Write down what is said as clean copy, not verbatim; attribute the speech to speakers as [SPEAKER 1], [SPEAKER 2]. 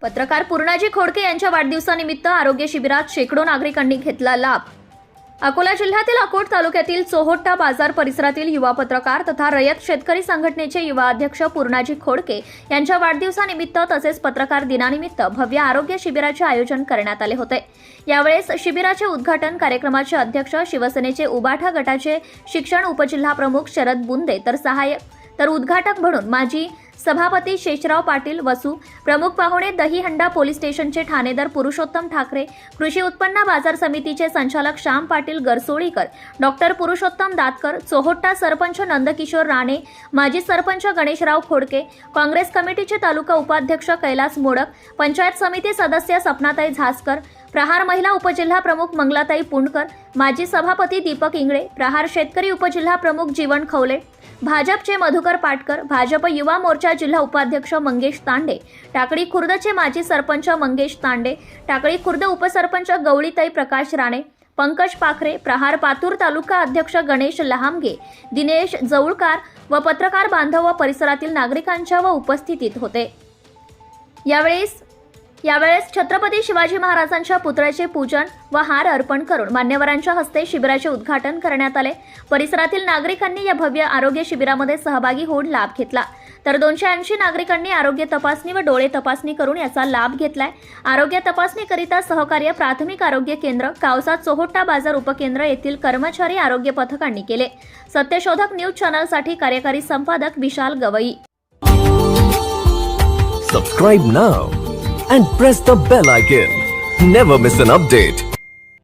[SPEAKER 1] पत्रकार पूर्णाजी खोडके यांच्या वाढदिवसानिमित्त आरोग्य शिबिरात शेकडो नागरिकांनी घेतला लाभ। अकोला जिल्ह्यातील अकोट तालुक्यातील चोहोट्टा बाजार परिसरातील युवा पत्रकार तथा रयत शेतकरी संघटनेचे युवा अध्यक्ष पूर्णाजी खोडके यांच्या वाढदिवसानिमित्त तसेच पत्रकार दिनानिमित्त भव्य आरोग्य शिबिराचे आयोजन करण्यात आले होते। यावेळेस शिबिराचे उद्घाटन कार्यक्रमाचे अध्यक्ष शिवसेनेचे उबाठा गटाचे शिक्षण उपजिल्हा प्रमुख शरद बुंदे तर उद्घाटक म्हणून माजी सभापती शेषराव पाटील वसू, प्रमुख पाहुणे दहीहंडा पोलीस स्टेशनचे ठाणेदार पुरुषोत्तम ठाकरे, कृषी उत्पन्न बाजार समितीचे संचालक श्याम पाटील गरसोळीकर, डॉक्टर पुरुषोत्तम दातकर, चोहोट्टा सरपंच नंदकिशोर राणे, माजी सरपंच गणेशराव खोडके, काँग्रेस कमिटीचे तालुका उपाध्यक्ष कैलास मोडक, पंचायत समिती सदस्य सपनाताई झासकर, प्रहार महिला उपजिल्हा प्रमुख मंगलाताई पुंडकर, माजी सभापती दीपक इंगळे, प्रहार शेतकरी उपजिल्हा प्रमुख जीवन खवले, भाजपचे मधुकर पाटकर, भाजप युवा मोर्चा जिल्हा उपाध्यक्ष मंगेश तांडे, टाकळी खुर्दचे माजी सरपंच मंगेश तांडे, टाकळी खुर्द उपसरपंच गवळीताई प्रकाश राणे, पंकज पाखरे, प्रहार पातूर तालुका अध्यक्ष गणेश लहामगे, दिनेश जवळकार व पत्रकार बांधव व परिसरातील नागरिकांच्या व उपस्थितीत होते। यावेळेस छत्रपती शिवाजी महाराजांच्या पुतळ्याचे पूजन व हार अर्पण करून मान्यवरांच्या हस्ते शिबिराचे उद्घाटन करण्यात आले। परिसरातील नागरिकांनी या भव्य आरोग्य शिबिरामध्ये सहभागी होऊन लाभ घेतला, तर 280 नागरिकांनी आरोग्य तपासणी व डोळे तपासणी करून याचा लाभ घेतलाय। आरोग्य तपासणीकरिता सहकार्य प्राथमिक आरोग्य केंद्र कावसा चोहोट्टा बाजार उपकेंद्र येथील कर्मचारी आरोग्य पथकांनी केले। सत्यशोधक न्यूज चॅनलसाठी कार्यकारी संपादक विशाल Gavai.
[SPEAKER 2] Subscribe now and press the bell icon. Never miss an update.